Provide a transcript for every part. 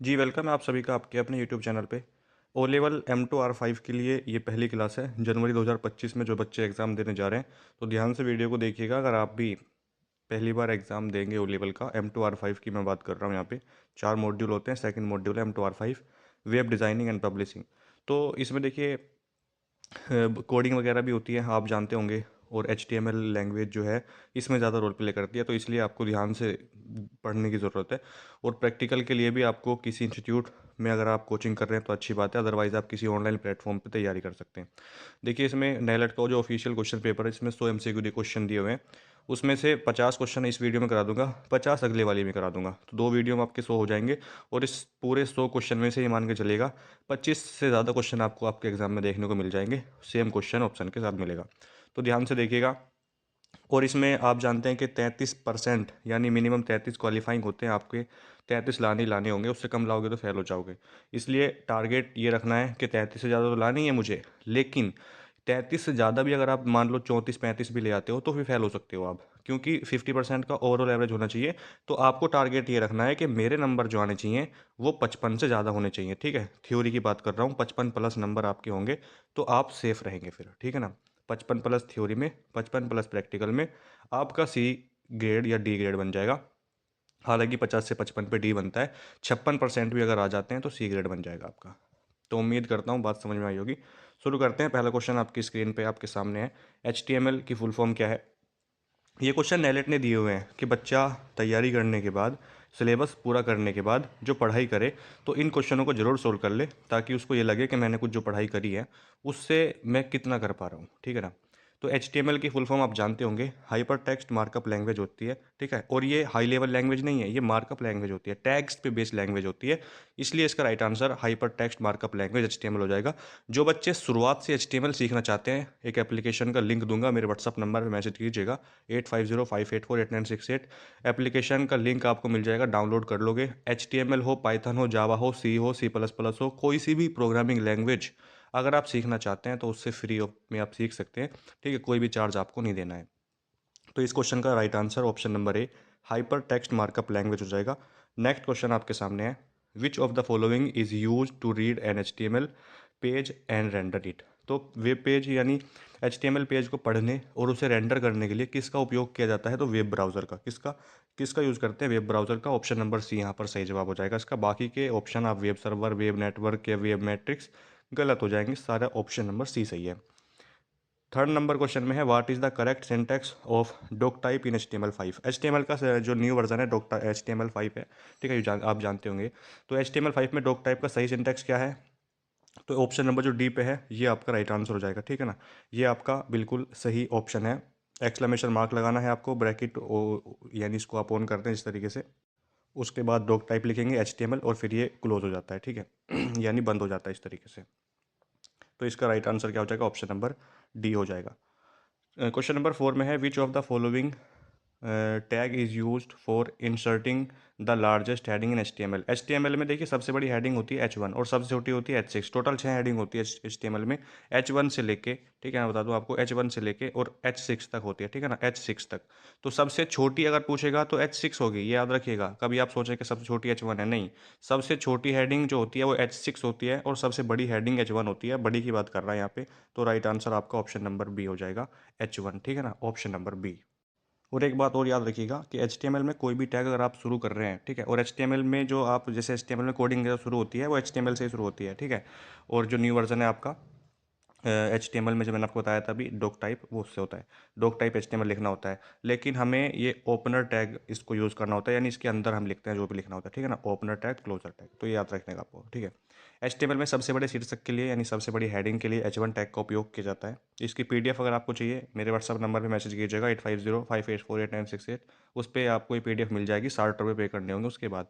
जी, welcome है आप सभी का आपके अपने यूट्यूब चैनल पे। ओ लेवल M2R5 के लिए ये पहली क्लास है। जनवरी 2025 में जो बच्चे एग्ज़ाम देने जा रहे हैं, तो ध्यान से वीडियो को देखिएगा। अगर आप भी पहली बार एग्ज़ाम देंगे ओ लेवल का, M2R5 की मैं बात कर रहा हूँ यहाँ पे। 4 मॉड्यूल होते हैं, सेकंड मॉड्यूल है M2R5, web designing and publishing. तो इसमें देखिए कोडिंग वगैरह भी होती है, आप जानते होंगे। और HTML लैंग्वेज जो है, इसमें ज़्यादा रोल प्ले करती है, तो इसलिए आपको ध्यान से पढ़ने की ज़रूरत है। और प्रैक्टिकल के लिए भी आपको किसी इंस्टीट्यूट में अगर आप कोचिंग कर रहे हैं तो अच्छी बात है, अदरवाइज़ आप किसी ऑनलाइन प्लेटफॉर्म पे तैयारी कर सकते हैं। देखिए, इसमें नेलेट का जो ऑफिशियल क्वेश्चन पेपर है, इसमें 100 MCQ क्वेश्चन दिए हुए हैं। उसमें से 50 क्वेश्चन इस वीडियो में करा दूंगा, 50 अगले वाली में करा दूंगा, तो 2 वीडियो में आपके 100 हो जाएंगे। और इस पूरे 100 क्वेश्चन में से ये मान के चलेगा 25 से ज़्यादा क्वेश्चन आपको आपके एग्जाम में देखने को मिल जाएंगे, सेम क्वेश्चन ऑप्शन के साथ मिलेगा। तो ध्यान से देखिएगा। और इसमें आप जानते हैं कि 33% यानी मिनिमम 33 क्वालिफाइंग होते हैं आपके। 33 लाने ही लाने होंगे, उससे कम लाओगे तो फेल हो जाओगे। इसलिए टारगेट ये रखना है कि 33 से ज़्यादा तो लानी ही है मुझे, लेकिन 33 से ज़्यादा भी अगर आप मान लो 34-35 भी ले आते हो तो फिर फेल हो सकते हो आप, क्योंकि 50% का ओवरऑल एवरेज होना चाहिए। तो आपको टारगेट ये रखना है कि मेरे नंबर जो आने चाहिए वो 55 से ज़्यादा होने चाहिए, ठीक है। थ्योरी की बात कर रहा हूँ, 55 प्लस नंबर आपके होंगे तो आप सेफ रहेंगे फिर, ठीक है ना। 55 प्लस थ्योरी में, 55 प्लस प्रैक्टिकल में, आपका सी ग्रेड या डी ग्रेड बन जाएगा। हालांकि 50 से 55 पे डी बनता है, 56% भी अगर आ जाते हैं तो सी ग्रेड बन जाएगा आपका। तो उम्मीद करता हूँ बात समझ में आई होगी। शुरू करते हैं। पहला क्वेश्चन आपकी स्क्रीन पे आपके सामने है। HTML की फुल फॉर्म क्या है? ये क्वेश्चन नेलेट ने दिए हुए हैं कि बच्चा तैयारी करने के बाद, सिलेबस पूरा करने के बाद जो पढ़ाई करे, तो इन क्वेश्चनों को ज़रूर सोल्व कर ले, ताकि उसको ये लगे कि मैंने कुछ जो पढ़ाई करी है उससे मैं कितना कर पा रहा हूँ, ठीक है ना। तो HTML की फुल फॉर्म आप जानते होंगे, हाइपर टेक्स्ट मार्कअप लैंग्वेज होती है, ठीक है। और ये हाई लेवल लैंग्वेज नहीं है, ये मार्कअप लैंग्वेज होती है, टैग्स पे बेस्ड लैंग्वेज होती है। इसलिए इसका right answer hyper text markup language HTML हो जाएगा। जो बच्चे शुरुआत से HTML सीखना चाहते हैं, एक एप्लीकेशन का लिंक दूंगा, मेरे व्हाट्सअप नंबर पर मैसेज कीजिएगा, 8505848968। एप्लीकेशन का लिंक आपको मिल जाएगा, डाउनलोड कर लोगे। HTML हो, पाइथन हो, जावा हो, सी हो, C++ हो, कोई सी भी प्रोग्रामिंग लैंग्वेज अगर आप सीखना चाहते हैं तो उससे फ्री में आप सीख सकते हैं, ठीक है। कोई भी चार्ज आपको नहीं देना है। तो इस क्वेश्चन का right answer option number A, hyper text markup language हो जाएगा। नेक्स्ट क्वेश्चन आपके सामने है, which of the following is use to read an HTML page and render it. तो वेब पेज यानी HTML पेज को पढ़ने और उसे रेंडर करने के लिए किसका उपयोग किया जाता है? तो वेब ब्राउज़र का। किसका किसका यूज़ करते हैं? वेब ब्राउज़र का। ऑप्शन नंबर सी यहाँ पर सही जवाब हो जाएगा इसका। बाकी के ऑप्शन आप वेब सर्वर, वेब नेटवर्क या वेब मैट्रिक्स गलत हो जाएंगे, सारा ऑप्शन नंबर सी सही है। थर्ड नंबर क्वेश्चन में है, what is the correct syntax of doc type in HTML5। HTML का जो न्यू वर्जन है डॉक HTML5 है, ठीक है, आप जानते होंगे। तो HTML5 में डॉक टाइप का सही सिंटैक्स क्या है? तो ऑप्शन नंबर जो डी पे है ये आपका राइट आंसर हो जाएगा, ठीक है ना। ये आपका बिल्कुल सही ऑप्शन है। एक्सक्लेमेशन मार्क लगाना है आपको, ब्रैकेट यानी इसको आप ऑन करते हैं इस तरीके से। उसके बाद डॉक टाइप लिखेंगे HTML और फिर ये क्लोज हो जाता है, ठीक है यानी बंद हो जाता है इस तरीके से। तो इसका राइट आंसर क्या हो जाएगा? ऑप्शन नंबर डी हो जाएगा। क्वेश्चन नंबर 4 में है, which of the following tag is used for inserting the largest heading in HTML में देखिए सबसे बड़ी हेडिंग होती है H1 और सबसे छोटी होती है H6। टोटल 6 हेडिंग होती है HTML में। H1 से लेके, ठीक है, मैं बता दूं आपको, H1 से लेके और H6 तक होती है, ठीक है ना, H6 तक। तो सबसे छोटी अगर पूछेगा तो H6 होगी, ये याद रखिएगा। कभी आप सोचें कि सबसे छोटी H1 है, नहीं। सबसे छोटी हेडिंग जो होती है वो H6 होती है और सबसे बड़ी हेडिंग H1 होती है। बड़ी की बात कर रहा है यहाँ पे। तो राइट आंसर आपका ऑप्शन नंबर बी हो जाएगा, H1, ठीक है ना, ऑप्शन नंबर बी। और एक बात और याद रखिएगा कि HTML में कोई भी टैग अगर आप शुरू कर रहे हैं, ठीक है, और HTML में जो आप जैसे HTML में कोडिंग जो शुरू होती है वो HTML से ही शुरू होती है, ठीक है। और जो न्यू वर्जन है आपका HTML में, जो मैंने आपको बताया था अभी, डॉक टाइप, वो उससे होता है। डॉक टाइप HTML लिखना होता है, लेकिन हमें ये ओपनर टैग इसको यूज़ करना होता है, यानी इसके अंदर हम लिखते हैं जो भी लिखना होता है, ठीक है ना, ओपनर टैग, क्लोजर टैग। तो ये याद रखने का आपको, ठीक है। HTML में सबसे बड़े शीर्षक के लिए यानी सबसे बड़ी हेडिंग के लिए H1 टैग का उपयोग किया जाता है। इसकी PDF अगर आपको चाहिए, मेरे व्हाट्सअप नंबर पे मैसेज कीजिएगा, 8505848968। उस पर आपको ये PDF मिल जाएगी, 60 रुपये पे करने होंगे उसके बाद।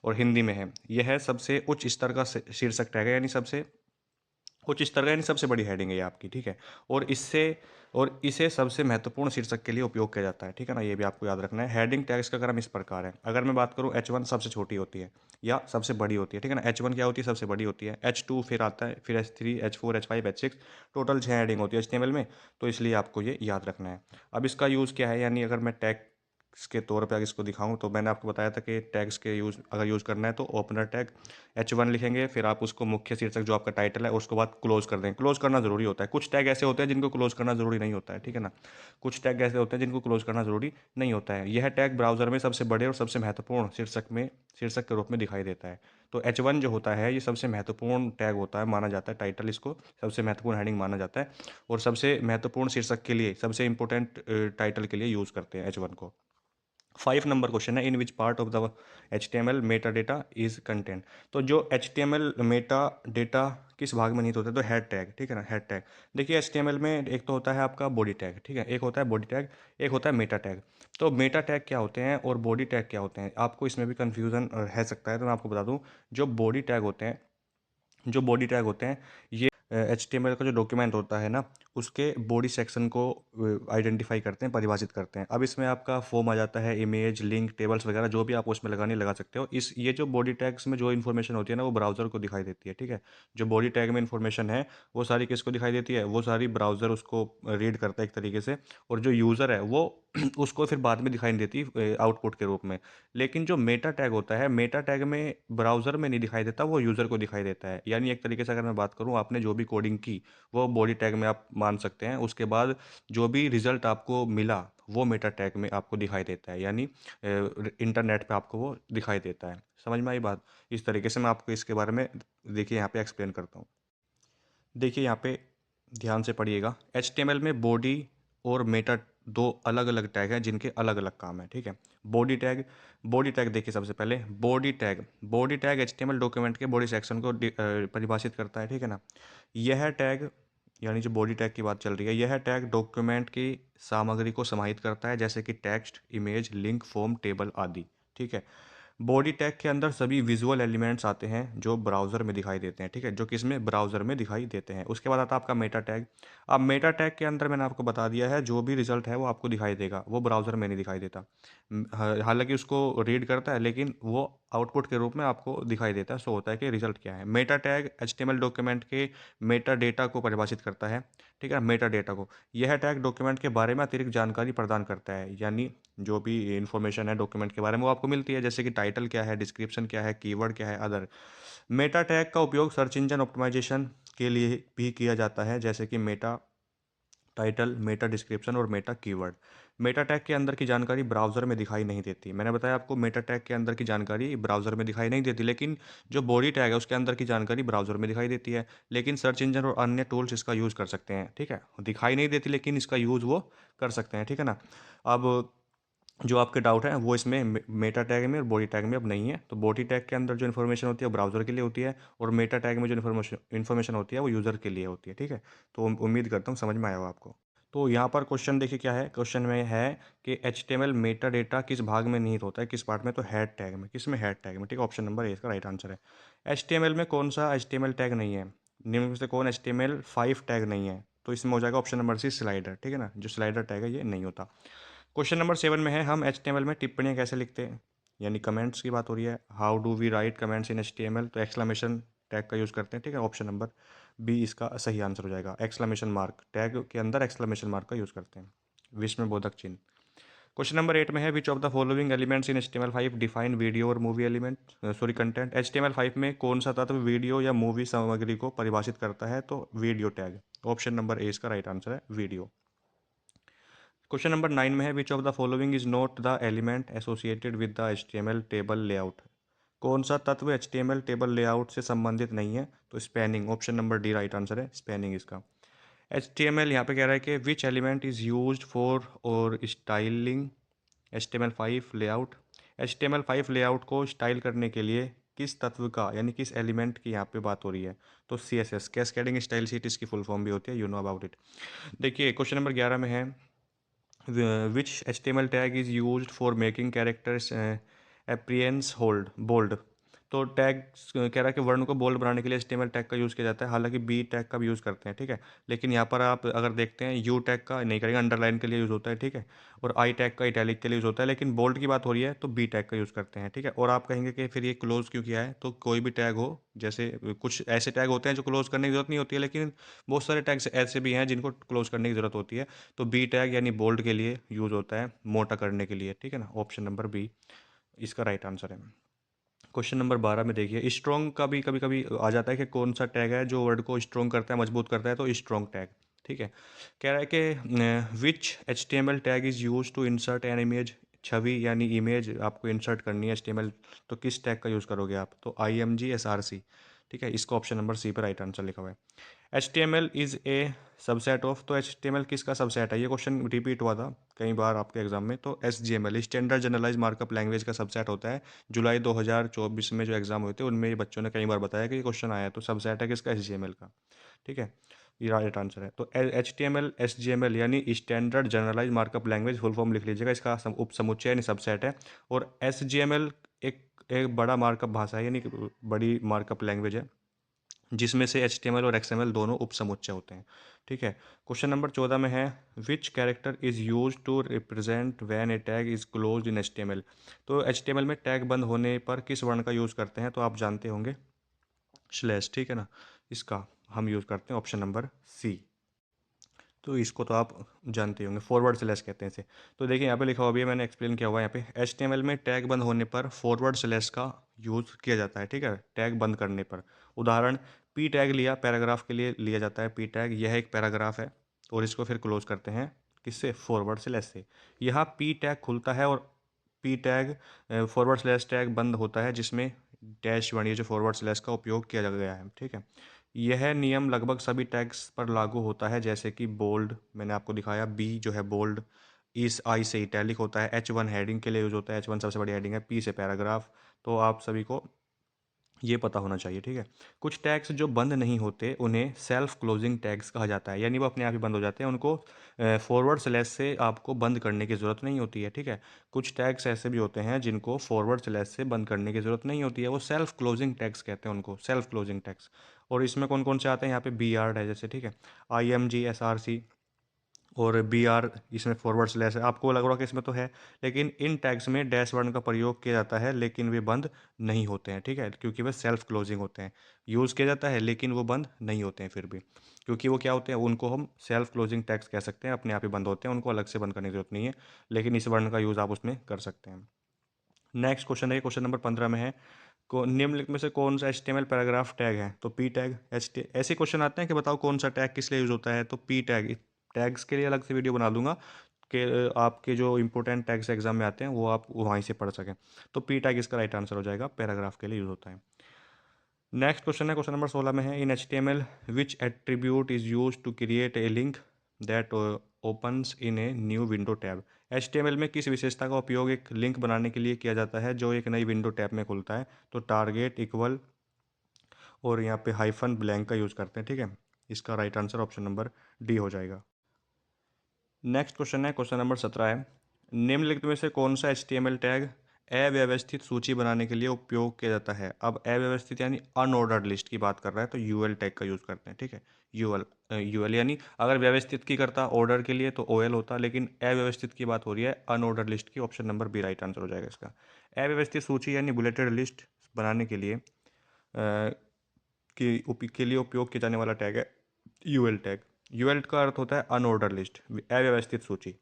और हिंदी में है। यह है सबसे उच्च स्तर का शीर्षक टैग है, यानी सबसे कुछ इस तरह का, यानी सबसे बड़ी हेडिंग है ये आपकी, ठीक है। और इससे और इसे सबसे महत्वपूर्ण शीर्षक के लिए उपयोग किया जाता है, ठीक है ना, ये भी आपको याद रखना है। हेडिंग टैग्स का क्रम इस प्रकार है। अगर मैं बात करूँ, H1 सबसे छोटी होती है या सबसे बड़ी होती है, ठीक है ना। H1 क्या होती है? सबसे बड़ी होती है। H2 फिर आता है, फिर H3, H4, H5, H6। Total 6 heading होती है HTML में, तो इसलिए आपको ये याद रखना है। अब इसका यूज़ क्या है, यानी अगर मैं टैग के तौर पे अगर इसको दिखाऊं तो मैंने आपको बताया था कि टैग्स के अगर यूज़ करना है तो ओपनर टैग H1 लिखेंगे, फिर आप उसको मुख्य शीर्षक जो आपका टाइटल है उसके बाद क्लोज कर दें। क्लोज करना ज़रूरी होता है। कुछ टैग ऐसे होते हैं जिनको क्लोज करना ज़रूरी नहीं होता है, ठीक है ना। कुछ टैग ऐसे होते हैं जिनको क्लोज करना ज़रूरी नहीं होता है। यह टैग ब्राउज़र में सबसे बड़े और सबसे महत्वपूर्ण शीर्षक के रूप में दिखाई देता है। तो H1 जो होता है ये सबसे महत्वपूर्ण टैग होता है, माना जाता है। टाइटल इसको सबसे महत्वपूर्ण हेडिंग माना जाता है और सबसे महत्वपूर्ण शीर्षक के लिए, सबसे इंपॉर्टेंट टाइटल के लिए यूज़ करते हैं H1 को। 5 नंबर क्वेश्चन है, in which part of the HTML meta data is content. तो जो HTML मेटा डेटा किस भाग में निहित होता है, तो हेड टैग, ठीक है ना, हेड टैग। देखिए HTML में एक तो होता है आपका बॉडी टैग, ठीक है, एक होता है बॉडी टैग, एक होता है मेटा टैग। तो मेटा टैग क्या होते हैं और बॉडी टैग क्या होते हैं, आपको इसमें भी कन्फ्यूज़न है सकता है, तो मैं आपको बता दूं। जो बॉडी टैग होते हैं जो बॉडी टैग होते हैं ये HTML का जो डॉक्यूमेंट होता है ना, उसके बॉडी सेक्शन को आइडेंटिफाई करते हैं, परिभाषित करते हैं। अब इसमें आपका फॉर्म आ जाता है, इमेज, लिंक, टेबल्स वगैरह जो भी आप उसमें लगाने लगा सकते हो। ये जो बॉडी टैग्स में जो इन्फॉर्मेशन होती है ना, वो ब्राउज़र को दिखाई देती है, ठीक है। जो बॉडी टैग में इन्फॉर्मेशन है वो सारी किसको दिखाई देती है, वो सारी ब्राउज़र उसको रीड करता है एक तरीके से, और जो यूज़र है वो उसको फिर बाद में दिखाई नहीं देती आउटपुट के रूप में। लेकिन जो मेटा टैग होता है, मेटा टैग में ब्राउज़र में नहीं दिखाई देता, वो यूज़र को दिखाई देता है। यानी एक तरीके से अगर मैं बात करूँ, आपने जो भी कोडिंग की वो बॉडी टैग में आप मान सकते हैं। उसके बाद जो भी रिज़ल्ट आपको मिला वो मेटा टैग में आपको दिखाई देता है, यानी इंटरनेट पे आपको वो दिखाई देता है। समझ में आई बात? इस तरीके से मैं आपको इसके बारे में देखिए यहाँ पे एक्सप्लेन करता हूँ। देखिए यहाँ पे ध्यान से पढ़िएगा। HTML में बॉडी और मेटा दो अलग अलग टैग हैं जिनके अलग अलग काम है, ठीक है। बॉडी टैग देखिए, सबसे पहले बॉडी टैग HTML डॉक्यूमेंट के बॉडी सेक्शन को परिभाषित करता है, ठीक है ना। यह टैग, यानी जो बॉडी टैग की बात चल रही है, यह टैग डॉक्यूमेंट की सामग्री को समाहित करता है, जैसे कि text, image, link, form, table आदि, ठीक है। बॉडी टैग के अंदर सभी विजुअल एलिमेंट्स आते हैं जो ब्राउज़र में दिखाई देते हैं, ठीक है, जो किसमें, ब्राउज़र में दिखाई देते हैं। उसके बाद आता है आपका मेटा टैग। अब मेटा टैग के अंदर मैंने आपको बता दिया है, जो भी रिजल्ट है वो आपको दिखाई देगा, वो ब्राउज़र में नहीं दिखाई देता। हालांकि उसको रीड करता है, लेकिन वो आउटपुट के रूप में आपको दिखाई देता है, सो होता है कि रिजल्ट क्या है। मेटा टैग HTML डॉक्यूमेंट के मेटा डेटा को परिभाषित करता है, ठीक है, मेटा डेटा को। यह टैग डॉक्यूमेंट के बारे में अतिरिक्त जानकारी प्रदान करता है, यानी जो भी इंफॉर्मेशन है डॉक्यूमेंट के बारे में वो आपको मिलती है, जैसे कि टाइटल क्या है, डिस्क्रिप्शन क्या है, कीवर्ड क्या है, अदर। मेटा टैग का उपयोग सर्च इंजन ऑप्टिमाइजेशन के लिए भी किया जाता है, जैसे कि मेटा टाइटल, मेटा डिस्क्रिप्शन और मेटा कीवर्ड। मेटा टैग के अंदर की जानकारी ब्राउज़र में दिखाई नहीं देती। मैंने बताया आपको, मेटा टैग के अंदर की जानकारी ब्राउज़र में दिखाई नहीं देती, लेकिन जो बॉडी टैग है उसके अंदर की जानकारी ब्राउज़र में दिखाई देती है। लेकिन सर्च इंजन और अन्य टूल्स इसका यूज़ कर सकते हैं, ठीक है। दिखाई नहीं देती लेकिन इसका यूज़ वो कर सकते हैं, ठीक है ना। अब जो आपके डाउट है वो इसमें मेटा टैग में और बॉडी टैग में अब नहीं है। तो बॉडी टैग के अंदर जो इन्फॉर्मेशन होती है वो ब्राउज़र के लिए होती है, और मेटा टैग में जो इन्फॉर्मेशन होती है वो यूज़र के लिए होती है, ठीक है। तो उम्मीद करता हूँ समझ में आया हो आपको। तो यहाँ पर क्वेश्चन देखिए क्या है, क्वेश्चन में है कि HTML मेटा डेटा किस भाग में निहित होता है, किस पार्ट में, तो हेड टैग में। किस में, हेड टैग में, ठीक है। ऑप्शन नंबर ए इसका राइट आंसर है। HTML में कौन सा HTML टैग नहीं है, निम्न में से कौन HTML5 टैग नहीं है, तो इसमें हो जाएगा ऑप्शन नंबर सी, स्लाइडर, ठीक है ना। जो स्लाइडर टैग है ये नहीं होता। क्वेश्चन नंबर 7 में है, हम HTML में टिप्पणियाँ कैसे लिखते हैं, यानी कमेंट्स की बात हो रही है। How do we write comments in HTML, तो एक्सक्लेमेशन टैग का यूज़ करते हैं, ठीक है। ऑप्शन नंबर बी इसका सही आंसर हो जाएगा। एक्सक्लेमेशन मार्क टैग के अंदर एक्सक्लेमेशन मार्क का यूज़ करते हैं, विस्मयबोधक चिन्ह। क्वेश्चन नंबर 8 में है, which of the following elements in HTML5 define video और movie element, sorry content. HTML5 में कौन सा तत्व वीडियो या मूवी सामग्री को परिभाषित करता है, तो वीडियो टैग। ऑप्शन नंबर ए इसका राइट आंसर है, वीडियो। क्वेश्चन नंबर 9 में है, which of the following is not the element associated with the HTML table layout. कौन सा तत्व HTML टेबल लेआउट से संबंधित नहीं है, तो spanning. Option number D right answer है, स्पैनिंग इसका। HTML यहाँ पे कह रहा है कि which element is used for और styling HTML5 layout. HTML5 layout को स्टाइल करने के लिए किस तत्व का, यानी किस एलिमेंट की यहाँ पे बात हो रही है, तो CSS, कैस्केडिंग स्टाइल शीट इसकी फुल फॉर्म भी होती है, यू नो अबाउट इट। देखिए क्वेश्चन नंबर 11 में है, which HTML tag is used for making characters appearance hold bold। तो टैग कह रहा है कि वर्ण को बोल्ड बनाने के लिए एचटीएमएल टैग का यूज़ किया जाता है, हालांकि बी टैग का भी यूज़ करते हैं, ठीक है। लेकिन यहाँ पर आप अगर देखते हैं यू टैग का नहीं करेंगे, अंडरलाइन के लिए यूज़ होता है, ठीक है। और आई टैग का इटैलिक के लिए यूज़ होता है, लेकिन बोल्ड की बात हो रही है तो बी टैग का यूज़ करते हैं, ठीक है। और आप कहेंगे कि फिर ये क्लोज क्यों किया है, तो कोई भी टैग हो, जैसे कुछ ऐसे टैग होते हैं जो क्लोज करने की जरूरत नहीं होती है, लेकिन बहुत सारे टैग्स ऐसे भी हैं जिनको क्लोज करने की जरूरत होती है। तो बी टैग यानी बोल्ड के लिए यूज़ होता है, मोटा करने के लिए, ठीक है ना। ऑप्शन नंबर बी इसका राइट आंसर है। क्वेश्चन नंबर 12 में देखिए, स्ट्रॉन्ग का भी कभी कभी आ जाता है कि कौन सा टैग है जो वर्ड को स्ट्रॉन्ग करता है, मजबूत करता है, तो स्ट्रॉन्ग टैग, ठीक है। कह रहा है कि which H T M L tag is use to insert an image, छवि यानी इमेज आपको इंसर्ट करनी है एच टी एम एल, तो किस टैग का यूज़ करोगे आप, तो I M G S R C, ठीक है। इसका ऑप्शन नंबर सी पर राइट आंसर लिखा हुआ है। H T M L is a subset of, तो एच टी एम एल किसका सबसेट है, ये क्वेश्चन रिपीट हुआ था कई बार आपके एग्जाम में। तो S G M L standard generalise markup language का सबसेट होता है। जुलाई 2024 में जो एग्जाम हुए थे उनमें ये बच्चों ने कई बार बताया कि ये क्वेश्चन आया है, तो सबसेट है किसका, एस जी एम एल का, ठीक है। ये राइट आंसर है। तो H T M L S G M L यानी standard generalise markup language full form लिख लीजिएगा, इसका उप समुच्चय यानी सबसेट है। और एस जी एम एल एक एक बड़ा मार्कअप भाषा है, यानी कि बड़ी मार्कअप लैंग्वेज है, जिसमें से एच टी एम एल और एक्स एम एल दोनों उपसमुच्चय होते हैं, ठीक है। क्वेश्चन नंबर 14 में है, which character is use to represent when a tag is close in H T M L, तो एच टी एम एल में टैग बंद होने पर किस वर्ण का यूज़ करते हैं, तो आप जानते होंगे स्लैश, ठीक है ना। इसका हम यूज़ करते हैं ऑप्शन नंबर सी, तो इसको तो आप जानते होंगे, फॉरवर्ड स्लैश कहते हैं इसे। तो देखिए यहाँ पे लिखा हुआ भी है, मैंने एक्सप्लेन किया हुआ है यहाँ पे, एच में टैग बंद होने पर फॉरवर्ड स्लैश का यूज़ किया जाता है, ठीक है, टैग बंद करने पर। उदाहरण, पी टैग लिया, पैराग्राफ के लिए लिया जाता है पी टैग, यह एक पैराग्राफ है और इसको फिर क्लोज करते हैं किससे, फॉरवर्ड स्लैश से। यहाँ पी टैग खुलता है और P tag forward slash tag बंद होता है, जिसमें डैश वर्ड, ये जो फॉरवर्ड स्लैश का उपयोग किया गया है, ठीक है। यह नियम लगभग सभी टैग्स पर लागू होता है, जैसे कि बोल्ड मैंने आपको दिखाया, बी जो है बोल्ड, इस आई से इटैलिक होता है, एच वन हेडिंग के लिए यूज होता है, एच वन सबसे बड़ी हेडिंग है, पी से पैराग्राफ। तो आप सभी को ये पता होना चाहिए, ठीक है। कुछ टैग्स जो बंद नहीं होते उन्हें सेल्फ क्लोजिंग टैग्स कहा जाता है, यानी वो अपने आप ही बंद हो जाते हैं, उनको फॉरवर्ड स्लैश से आपको बंद करने की ज़रूरत नहीं होती है, ठीक है। कुछ टैग्स ऐसे भी होते हैं जिनको फॉरवर्ड स्लैश से बंद करने की ज़रूरत नहीं होती है, वो सेल्फ क्लोजिंग टैग्स कहते हैं उनको, सेल्फ क्लोजिंग टैग्स। और इसमें कौन कौन से आते हैं, यहाँ पे बी आर है जैसे, ठीक है, I M G S R C और बी आर, इसमें फॉरवर्ड स्लैश है, आपको लग रहा है कि इसमें तो है, लेकिन इन टैग्स में डैश वर्ड का प्रयोग किया जाता है, लेकिन वे बंद नहीं होते हैं, ठीक है, क्योंकि वे सेल्फ क्लोजिंग होते हैं। यूज़ किया जाता है लेकिन वो बंद नहीं होते हैं फिर भी, क्योंकि वो क्या होते हैं, उनको हम सेल्फ क्लोजिंग टैग्स कह सकते हैं, अपने आप ही बंद होते हैं, उनको अलग से बंद करने की जरूरत नहीं है, लेकिन इस वर्ण का यूज़ आप उसमें कर सकते हैं। नेक्स्ट क्वेश्चन है, क्वेश्चन नंबर 15 में है, निम्नलिखित में से कौन सा HTML पैराग्राफ टैग है, तो पी टैग, एच टी, ऐसे क्वेश्चन आते हैं कि बताओ कौन सा टैग किस लिए यूज होता है, तो पी टैग। टैग्स के लिए अलग से वीडियो बना दूंगा कि आपके जो इंपॉर्टेंट टैग्स एग्जाम में आते हैं वो आप वहीं से पढ़ सकें। तो पी टैग इसका राइट आंसर हो जाएगा, पैराग्राफ के लिए यूज होता है। नेक्स्ट क्वेश्चन है, क्वेश्चन नंबर 16 में है, in HTML which attribute is use to create a link that opens in a new window tab, HTML में किस विशेषता का उपयोग एक लिंक बनाने के लिए किया जाता है जो एक नई विंडो टैब में खुलता है, तो टारगेट, इक्वल और यहाँ पे हाइफन ब्लैंक का यूज़ करते हैं, ठीक है। इसका right answer option number D हो जाएगा। नेक्स्ट क्वेश्चन है, क्वेश्चन नंबर 17 है, निम्नलिखित में से कौन सा HTML टैग अव्यवस्थित सूची बनाने के लिए उपयोग किया जाता है। अब अव्यवस्थित यानी अनऑर्डर्ड लिस्ट की बात कर रहा है, तो यूएल टैग का यूज़ करते हैं, ठीक है। यूएल, यूएल यानी अगर व्यवस्थित की करता ऑर्डर के लिए तो ओएल होता, लेकिन अव्यवस्थित की बात हो रही है अनऑर्डर्ड लिस्ट की, option number B right answer हो जाएगा इसका। अव्यवस्थित सूची यानी बुलेटेड लिस्ट बनाने के लिए के लिए उपयोग किया जाने वाला टैग है यूएल टैग। यूएल का अर्थ होता है अनऑर्डर लिस्ट, अव्यवस्थित सूची,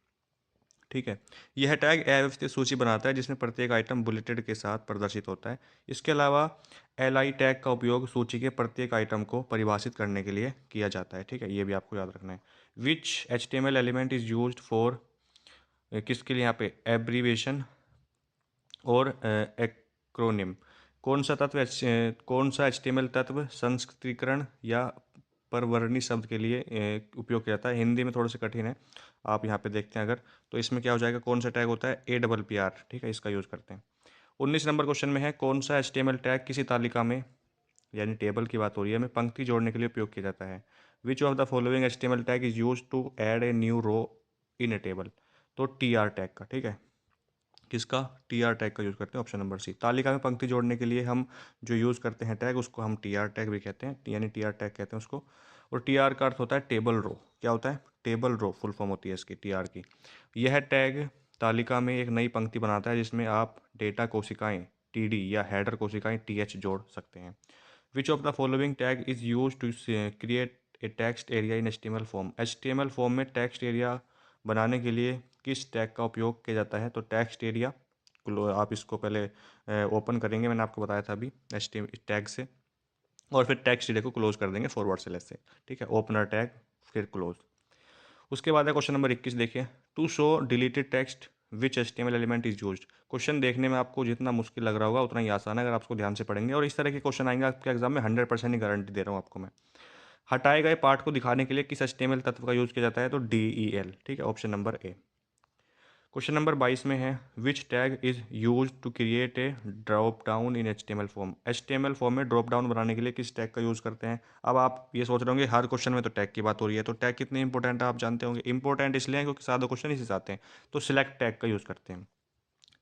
ठीक है। यह टैग अव्यवस्थित सूची बनाता है जिसमें प्रत्येक आइटम बुलेटेड के साथ प्रदर्शित होता है। इसके अलावा एल आई टैग का उपयोग सूची के प्रत्येक आइटम को परिभाषित करने के लिए किया जाता है, ठीक है, ये भी आपको याद रखना है। Which H T M L element is use for, किसके लिए यहाँ पे एब्रीवेशन और एक्रोनिम, कौन सा HTML तत्व संस्कृतिकरण या परवर्णी शब्द के लिए उपयोग किया जाता है, हिंदी में थोड़ा सा कठिन है, आप यहाँ पे देखते हैं अगर, तो इसमें क्या हो जाएगा, कौन सा टैग होता है APPR, ठीक है, इसका यूज़ करते हैं। 19 नंबर क्वेश्चन में है, कौन सा HTML टैग किसी तालिका में यानी टेबल की बात हो रही है में पंक्ति जोड़ने के लिए उपयोग किया जाता है। Which of the following HTML tag is use to add a new row in a table, तो TR टैग का, ठीक है, किसका? टीआर टैग का यूज़ करते हैं, ऑप्शन नंबर सी। तालिका में पंक्ति जोड़ने के लिए हम जो यूज़ करते हैं टैग, उसको हम टीआर टैग भी कहते हैं, यानी टीआर टैग कहते हैं उसको। और टीआर का अर्थ होता है टेबल रो। क्या होता है? टेबल रो फुल फॉर्म होती है इसकी, टीआर की। यह टैग तालिका में एक नई पंक्ति बनाता है जिसमें आप डेटा कोशिकाएं टीडी या हेडर कोशिकाएं टीएच जोड़ सकते हैं। Which of the following tag is use to create a text area in HTML form? HTML form में टेक्स्ट एरिया बनाने के लिए किस टैग का उपयोग किया जाता है? तो टेक्स्ट एरिया, आप इसको पहले ओपन करेंगे, मैंने आपको बताया था अभी, एच टैग से, और फिर टेक्स्ट एरिया को क्लोज कर देंगे फॉरवर्ड स्लैश से। ठीक है, ओपनर टैग फिर क्लोज। उसके बाद है क्वेश्चन नंबर 21, देखिए, to show deleted text which HTML element is used. Question देखने में आपको जितना मुश्किल लग रहा होगा उतना ही आसान है अगर आप उसको ध्यान से पढ़ेंगे, और इस तरह के क्वेश्चन आएंगे आपके एग्जाम में, 100% ही गारंटी दे रहा हूँ आपको मैं। हटाए गए पार्ट को दिखाने के लिए किस एचटीएमएल तत्व का यूज किया जाता है? तो DEL। ठीक है, option number A. Question number 22 में है, which tag is use to create a drop down in HTML form. HTML form में ड्रॉप डाउन बनाने के लिए किस टैग का यूज़ करते हैं? अब आप ये सोच रहे होंगे हर क्वेश्चन में तो टैग की बात हो रही है, तो टैग कितने इंपॉर्टेंट है आप जानते होंगे। इंपॉर्टेंट इसलिए है क्योंकि सारे क्वेश्चन इसी से आते हैं, तो सिलेक्ट टैग का यूज़ करते हैं।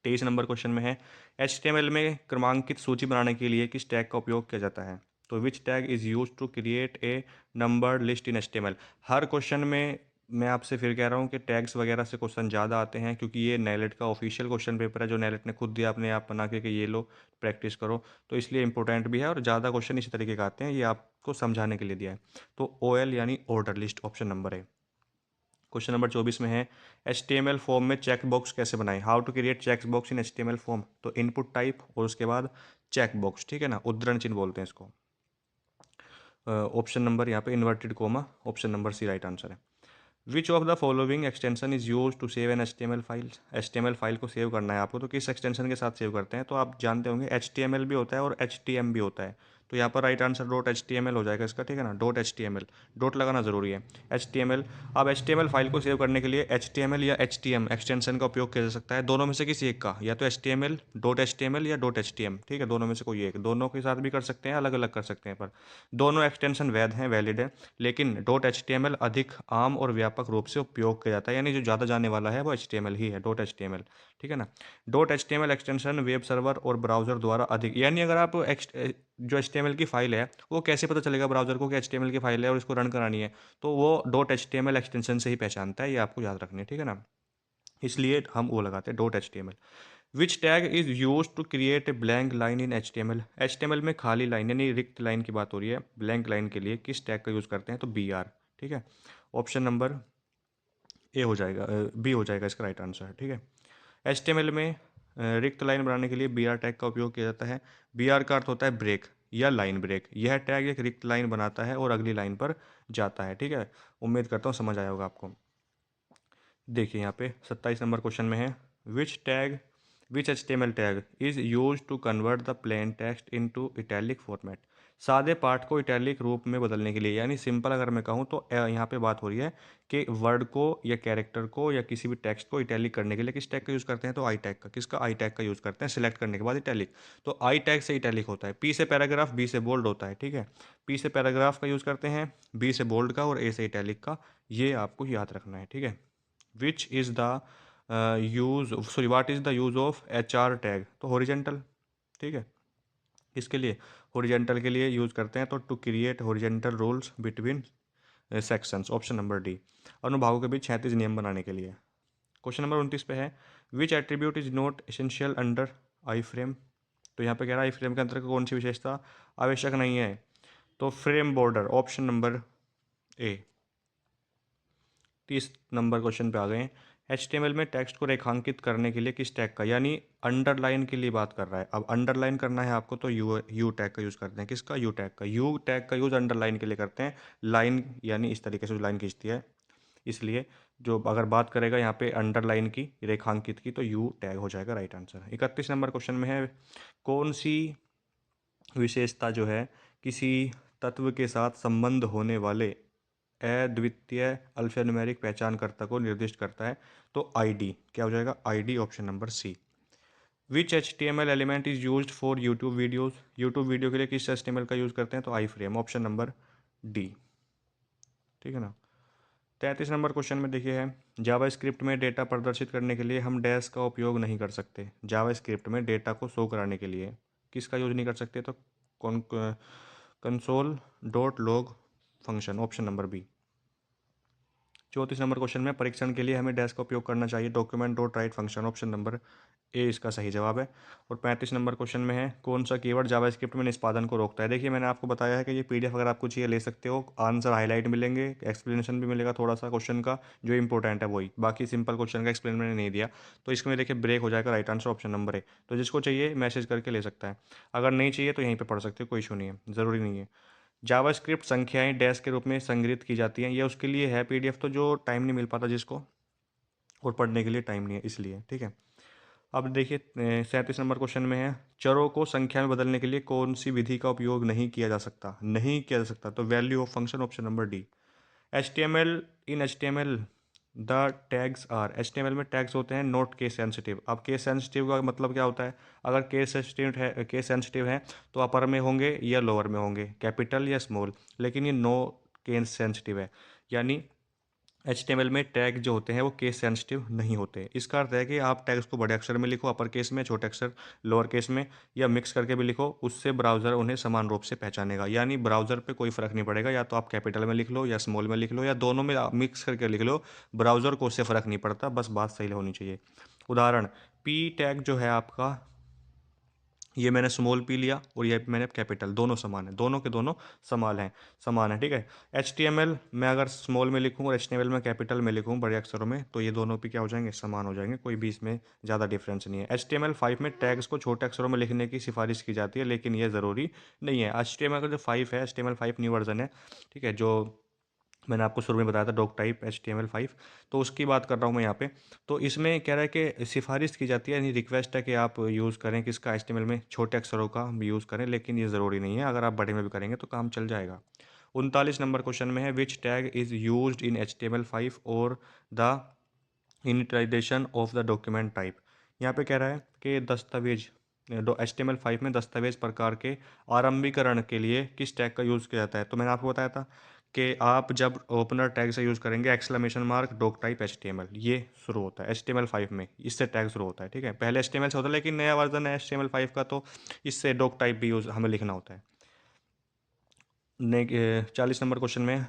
23 नंबर क्वेश्चन में है, एचटीएमएल में क्रमांकित सूची बनाने के लिए किस टैग का उपयोग किया जाता है? तो which tag is use to create a number list in HTML. हर क्वेश्चन में मैं आपसे फिर कह रहा हूँ कि टैग्स वगैरह से क्वेश्चन ज़्यादा आते हैं, क्योंकि ये नेलेट का ऑफिशियल क्वेश्चन पेपर है जो नेलेट ने खुद दिया अपने आप बना के कि ये लो प्रैक्टिस करो, तो इसलिए इंपॉर्टेंट भी है और ज़्यादा क्वेश्चन इसी तरीके का आते हैं, ये आपको समझाने के लिए दिया है। तो OL यानी ऑर्डर लिस्ट, ऑप्शन नंबर है। क्वेश्चन नंबर 24 में है, HTML फॉर्म में चेक बॉक्स कैसे बनाएं? How to create check box in HTML form. तो इनपुट टाइप और उसके बाद चेक बॉक्स, ठीक है ना, उद्धरण चिन्ह बोलते हैं इसको। ऑप्शन नंबर यहाँ पे inverted comma, option number C right answer है। Which of the following extension is use to save an HTML file. HTML file को सेव करना है आपको, तो किस एक्सटेंशन के साथ सेव करते हैं? तो आप जानते होंगे HTML भी होता है और HTM भी होता है, तो यहाँ पर राइट आंसर .html हो जाएगा इसका, ठीक है ना, .html, डॉट लगाना जरूरी है। HTML। अब HTML फाइल को सेव करने के लिए HTML या HTM एक्सटेंशन का उपयोग किया जा सकता है, दोनों में से किसी एक का, या तो HTML, .html या .htm, ठीक है, दोनों में से कोई एक, दोनों के साथ भी कर सकते हैं, अलग अलग कर सकते हैं, पर दोनों एक्सटेंशन वैध हैं, वैलिड है। लेकिन .html अधिक आम और व्यापक रूप से उपयोग किया जाता है, यानी जो ज़्यादा जाने वाला है वो HTML ही है, .html, ठीक है ना। .html एक्सटेंशन वेब सर्वर और ब्राउज़र द्वारा अधिक, यानी अगर आप जो HTML की फाइल है वो कैसे पता चलेगा ब्राउज़र को कि HTML की फाइल है और इसको रन करानी है, तो वो .html एक्सटेंशन से ही पहचानता है, ये आपको याद रखनी है, ठीक है ना, इसलिए हम वो लगाते हैं .html। Which tag is use to create a blank line in HTML। HTML में खाली लाइन यानी रिक्त लाइन की बात हो रही है, ब्लैंक लाइन के लिए किस टैग का यूज़ करते हैं? तो BR, ठीक है, ऑप्शन नंबर ए हो जाएगा, बी हो जाएगा इसका राइट आंसर, ठीक है। HTML में रिक्त लाइन बनाने के लिए BR टैग का उपयोग किया जाता है। BR का अर्थ होता है ब्रेक या लाइन ब्रेक। यह टैग एक रिक्त लाइन बनाता है और अगली लाइन पर जाता है, ठीक है। उम्मीद करता हूँ समझ आया होगा आपको। देखिए यहाँ पे 27 नंबर क्वेश्चन में है, which HTML tag is use to convert the plain text into italic format. सादे पाठ को इटैलिक रूप में बदलने के लिए, यानी सिंपल अगर मैं कहूँ तो यहाँ पे बात हो रही है कि वर्ड को या कैरेक्टर को या किसी भी टेक्स्ट को इटैलिक करने के लिए किस टैग का यूज़ करते हैं? तो आई टैग का। किसका? आई टैग का यूज़ करते हैं, सिलेक्ट करने के बाद इटैलिक। तो आई टैग से इटैलिक होता है। P से पैराग्राफ, B से बोल्ड होता है, ठीक है। P से पैराग्राफ का यूज़ करते हैं, B से बोल्ड का और A से इटैलिक का, ये आपको याद रखना है, ठीक है। Which is the use sorry what is the use of HR tag. तो हॉरिजेंटल, ठीक है, इसके लिए हॉरिजेंटल के लिए यूज़ करते हैं, तो to create horizontal rules between sections, option number D, अनुभागों के बीच 36 नियम बनाने के लिए। क्वेश्चन नंबर 29 पे है, which attribute is not essential under iframe. तो यहाँ पे कह रहा है आई फ्रेम के अंतर्गत कौन सी विशेषता आवश्यक नहीं है? तो फ्रेम बॉर्डर, ऑप्शन नंबर ए। 30 नंबर क्वेश्चन पे आ गए हैं, HTML में टेक्स्ट को रेखांकित करने के लिए किस टैग का, यानी अंडरलाइन के लिए बात कर रहा है। अब अंडरलाइन करना है आपको तो यू टैग का यूज़ करते हैं। किसका? यू टैग का। यू टैग का यूज़ अंडरलाइन के लिए करते हैं, लाइन यानी इस तरीके से जो लाइन खींचती है, इसलिए जो अगर बात करेगा यहाँ पे अंडरलाइन की, रेखांकित की, तो यू टैग हो जाएगा राइट आंसर। 31 नंबर क्वेश्चन में है, कौन सी विशेषता जो है किसी तत्व के साथ संबंध होने वाले अद्वितीय अल्फान्यूमेरिक पहचानकर्ता को निर्दिष्ट करता है? तो ID। क्या हो जाएगा? ID, option number C. Which HTML element is use for YouTube videos. YouTube video के लिए किस HTML का यूज़ करते हैं? तो iframe, option number D, ठीक है ना। 33 नंबर क्वेश्चन में देखिए है, जावा स्क्रिप्ट में डेटा प्रदर्शित करने के लिए हम डैश का उपयोग नहीं कर सकते। जावा स्क्रिप्ट में डेटा को शो कराने के लिए किसका यूज नहीं कर सकते, तो कौन, console dot log function, option number B. 34 number question में परीक्षण के लिए हमें डैश का उपयोग करना चाहिए, document dot right function, option number ए इसका सही जवाब है। और 35 नंबर क्वेश्चन में है, कौन सा कीवर्ड जावास्क्रिप्ट में निष्पादन को रोकता है। देखिए मैंने आपको बताया है कि ये पीडीएफ अगर आपको चाहिए ले सकते हो, आंसर हाईलाइट मिलेंगे, एक्सप्लेनेशन भी मिलेगा थोड़ा सा क्वेश्चन का, जो इंपॉर्टेंट है वही, बाकी सिंपल क्वेश्चन का एक्सप्लेन मैंने नहीं दिया। तो इसमें देखिए ब्रेक हो जाएगा, राइट आंसर ऑप्शन नंबर ए। तो जिसको चाहिए मैसेज करके ले सकता है, अगर नहीं चाहिए तो यहीं पर पढ़ सकते हो, कोई इशू नहीं है, ज़रूरी नहीं है। जावास्क्रिप्ट संख्याएं डैश के रूप में संग्रहित की जाती हैं, ये उसके लिए है पीडीएफ, तो जो टाइम नहीं मिल पाता जिसको, और पढ़ने के लिए टाइम नहीं है इसलिए, ठीक है। अब देखिए 37 नंबर क्वेश्चन में है, चरों को संख्या में बदलने के लिए कौन सी विधि का उपयोग नहीं किया जा सकता, नहीं किया जा सकता, तो value of function, option number D. H T M L, in H T M L the tags are, H T M L में टैग्स होते हैं नॉट केस सेंसिटिव। अब केस सेंसिटिव का मतलब क्या होता है, अगर केस सेंसिटिव है तो अपर में होंगे या लोअर में होंगे, कैपिटल या स्मॉल, लेकिन ये नो केस सेंसिटिव है, यानी HTML में टैग जो होते हैं वो केस सेंसिटिव नहीं होते। इसका अर्थ है कि आप टैग्स को बड़े अक्षर में लिखो, अपर केस में, छोटे अक्षर लोअर केस में, या मिक्स करके भी लिखो, उससे ब्राउज़र उन्हें समान रूप से पहचानेगा, यानी ब्राउज़र पे कोई फ़र्क नहीं पड़ेगा, या तो आप कैपिटल में लिख लो या स्मॉल में लिख लो या दोनों में मिक्स करके लिख लो, ब्राउज़र को उससे फ़र्क नहीं पड़ता, बस बात सही होनी चाहिए। उदाहरण, पी टैग जो है आपका, ये मैंने स्मॉल पी लिया और ये मैंने कैपिटल, दोनों समान है, दोनों के दोनों समान है, ठीक है। एच टी एम एल मैं अगर स्मॉल में लिखूँ और एच टी एम एल में कैपिटल में लिखूँ बड़े अक्षरों में, तो ये दोनों भी क्या हो जाएंगे, समान हो जाएंगे, कोई भी इसमें ज़्यादा डिफरेंस नहीं है। एच टी एम एल 5 में टैग्स को छोटे अक्षरों में लिखने की सिफारिश की जाती है, लेकिन ये ज़रूरी नहीं है। एच टी एम एल का जो 5 है, H T M L 5 new version है, ठीक है, जो मैंने आपको शुरू में बताया था, डॉक टाइप HTML5, तो उसकी बात कर रहा हूँ मैं यहाँ पे। तो इसमें कह रहा है कि सिफारिश की जाती है, यानी रिक्वेस्ट है कि आप यूज़ करें किसका, HTML में छोटे अक्षरों का यूज़ करें, लेकिन ये ज़रूरी नहीं है, अगर आप बड़े में भी करेंगे तो काम चल जाएगा। 39 नंबर क्वेश्चन में है, which tag is used in HTML5 और the initialization of the document type. यहाँ पे कह रहा है कि दस्तावेज, HTML5 में दस्तावेज प्रकार के आरंभीकरण के लिए किस टैग का यूज़ किया जाता है। तो मैंने आपको बताया था कि आप जब ओपनर टैग से यूज़ करेंगे, exclamation mark doc type HTML, ये शुरू होता है HTML5 में, इससे टैग शुरू होता है, ठीक है। पहले HTML से होता है, लेकिन नया वर्जन है HTML5 का, तो इससे डॉक टाइप भी यूज़ हमें लिखना होता है। 40 नंबर क्वेश्चन में,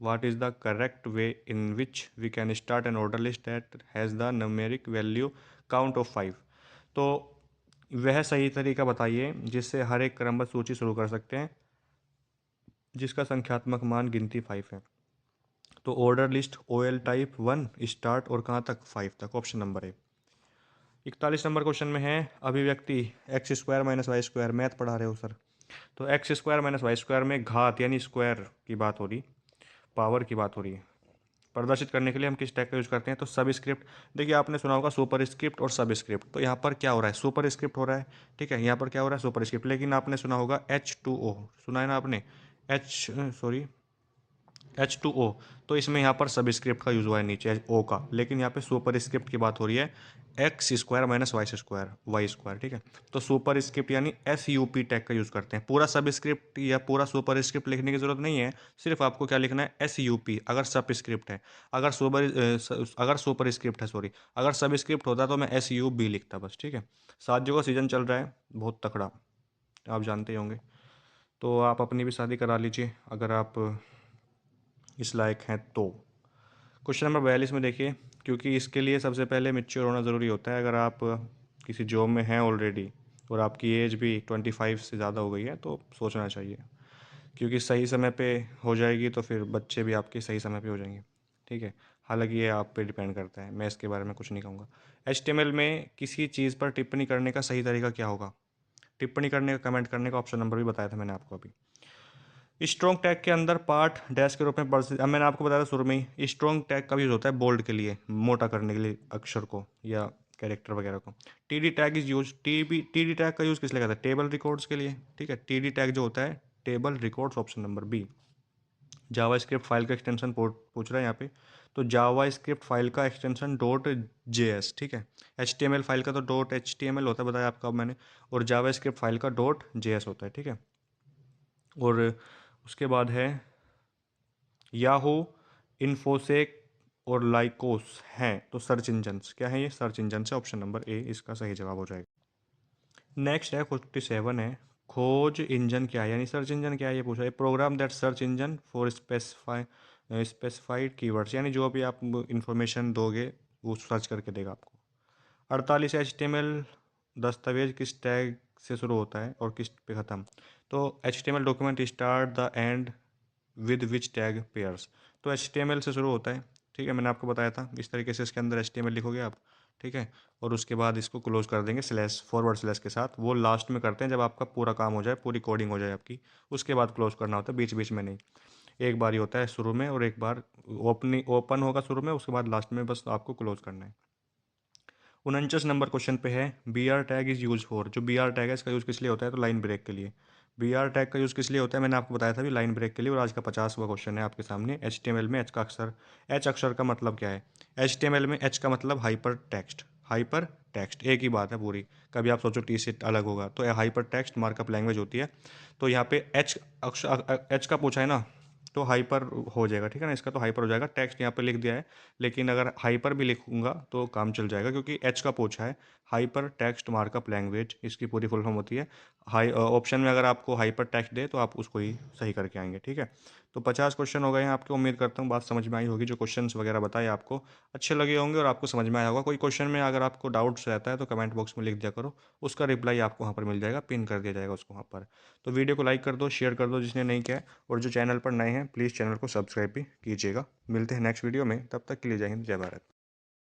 what is the correct way in which we can start an order list that has the numeric value count of 5। तो वह सही तरीका बताइए जिससे हर एक क्रमबद्ध सूची शुरू कर सकते हैं जिसका संख्यात्मक मान गिनती 5 है। तो order list OL type 1 start और कहाँ तक, 5 तक, ऑप्शन नंबर है। 41 नंबर क्वेश्चन में है, अभिव्यक्ति X square minus Y square, math पढ़ा रहे हो सर, तो X square minus Y square में घात यानी स्क्वायर की बात हो रही, पावर की बात हो रही है, प्रदर्शित करने के लिए हम किस टैग का यूज़ करते हैं, तो सब स्क्रिप्ट। देखिए आपने सुना होगा सुपर स्क्रिप्ट और सब स्क्रिप्ट, तो यहाँ पर क्या हो रहा है, सुपर स्क्रिप्ट हो रहा है, ठीक है, यहाँ पर क्या हो रहा है, सुपर स्क्रिप्ट। लेकिन आपने सुना होगा H2O, सुना है ना आपने, एच सॉरी H2O, तो इसमें यहाँ पर सब स्क्रिप्ट का यूज़ हुआ है नीचे O का, लेकिन यहाँ पे सुपर स्क्रिप्ट की बात हो रही है, X square minus Y square, ठीक है। तो सुपर स्क्रिप्ट यानी SUP टैग का यूज़ करते हैं। पूरा सब स्क्रिप्ट या पूरा सुपर स्क्रिप्ट लिखने की ज़रूरत नहीं है, सिर्फ आपको क्या लिखना है, SUP अगर सब स्क्रिप्ट है। अगर सुपर स्क्रिप्ट है, सॉरी, अगर सब स्क्रिप्ट होता तो मैं SUB लिखता बस, ठीक है। शादियों का सीज़न चल रहा है बहुत तकड़ा, आप जानते ही होंगे, तो आप अपनी भी शादी करा लीजिए अगर आप इस लायक हैं तो। क्वेश्चन नंबर 42 में देखिए, क्योंकि इसके लिए सबसे पहले मैच्योर होना ज़रूरी होता है। अगर आप किसी जॉब में हैं ऑलरेडी और आपकी एज भी 25 से ज़्यादा हो गई है तो सोचना चाहिए, क्योंकि सही समय पे हो जाएगी तो फिर बच्चे भी आपके सही समय पे हो जाएंगे, ठीक है। हालांकि ये आप पे डिपेंड करता है, मैं इसके बारे में कुछ नहीं कहूँगा। HTML में किसी चीज़ पर टिप्पणी करने का सही तरीका क्या होगा, टिप्पणी करने का, कमेंट करने का ऑप्शन नंबर भी बताया था मैंने आपको अभी। स्ट्रॉन्ग टैग के अंदर पार्ट डैश के रूप में प्रदर्शित, अब मैंने आपको बताया था शुरू में ही, स्ट्रॉन्ग टैग का यूज होता है बोल्ड के लिए, मोटा करने के लिए अक्षर को या कैरेक्टर वगैरह को। TD tag is use, TD tag का यूज किस लिए करता है, टेबल रिकॉर्ड्स के लिए, ठीक है। TD टैग जो होता है table records, option number B. JavaScript file का एक्सटेंशन पूछ रहा है यहाँ पे, तो जावा स्क्रिप्ट फाइल का एक्सटेंशन .js, ठीक है। HTML फाइल का तो .html होता है, बताया आपको अब मैंने, और जावा स्क्रिप्ट फाइल का .js होता है, ठीक है। और उसके बाद है याहू इन्फोसेक और लाइकोस हैं। तो सर्च इंजन्स क्या है, ये सर्च इंजन से ऑप्शन नंबर ए इसका सही जवाब हो जाएगा। नेक्स्ट है 47 है, खोज इंजन क्या है यानी सर्च इंजन क्या है ये पूछा है। Program that search engine for specified keywords, यानी जो भी आप इंफॉर्मेशन दोगे वो सर्च करके देगा आपको। 48 HTML दस्तावेज किस टैग से शुरू होता है और किस पे ख़त्म। तो HTML document start the end with which tag pairs. तो HTML से शुरू होता है, ठीक है, मैंने आपको बताया था इस तरीके से इसके अंदर HTML लिखोगे आप, ठीक है, और उसके बाद इसको क्लोज कर देंगे स्लैश फॉरवर्ड स्लैश के साथ। वो लास्ट में करते हैं जब आपका पूरा काम हो जाए, पूरी कोडिंग हो जाए आपकी, उसके बाद क्लोज करना होता है, बीच बीच में नहीं। एक बार ही होता है शुरू में और एक बार ओपन होगा शुरू में, उसके बाद लास्ट में बस आपको क्लोज करना है। 49 नंबर क्वेश्चन पे है B R tag is use for. जो बी आर टैग है इसका यूज़ किस लिए होता है, तो लाइन ब्रेक के लिए। बी आर टैग का यूज़ किस लिए होता है मैंने आपको बताया था भी, लाइन ब्रेक के लिए। और आज का 50वां क्वेश्चन है आपके सामने। एच टी एम एल में एच का अक्षर, एच अक्षर का मतलब क्या है। एच टी एम एल में एच का मतलब हाइपर टेक्स्ट, हाइपर टेक्स्ट एक ही बात है पूरी। कभी आप सोचो टी से अलग होगा, तो हाइपर टेक्स्ट मार्कअप लैंग्वेज होती है। तो यहाँ पे एच अक्षर एच का पूछा है ना, तो हाइपर हो जाएगा, ठीक है ना, इसका तो हाइपर हो जाएगा। टेक्स्ट यहाँ पे लिख दिया है, लेकिन अगर हाइपर भी लिखूंगा तो काम चल जाएगा, क्योंकि एच का पूछा है। हाइपर टेक्स्ट मार्कअप लैंग्वेज इसकी पूरी फुल फॉर्म होती है। हाई ऑप्शन में अगर आपको हाइपर टेक्स्ट दे तो आप उसको ही सही करके आएंगे, ठीक है। तो 50 क्वेश्चन हो गए हैं आपके। उम्मीद करता हूँ बात समझ में आई होगी। जो क्वेश्चंस वगैरह बताए आपको अच्छे लगे होंगे और आपको समझ में आया होगा। कोई क्वेश्चन में अगर आपको डाउट्स रहता है तो कमेंट बॉक्स में लिख दिया करो, उसका रिप्लाई आपको वहाँ पर मिल जाएगा, पिन कर दिया जाएगा उसको वहाँ पर। तो वीडियो को लाइक कर दो, शेयर कर दो जिसने नहीं किया है, और जो चैनल पर नए हैं प्लीज़ चैनल को सब्सक्राइब भी कीजिएगा। मिलते हैं नेक्स्ट वीडियो में, तब तक के लिए जय हिंद जय भारत।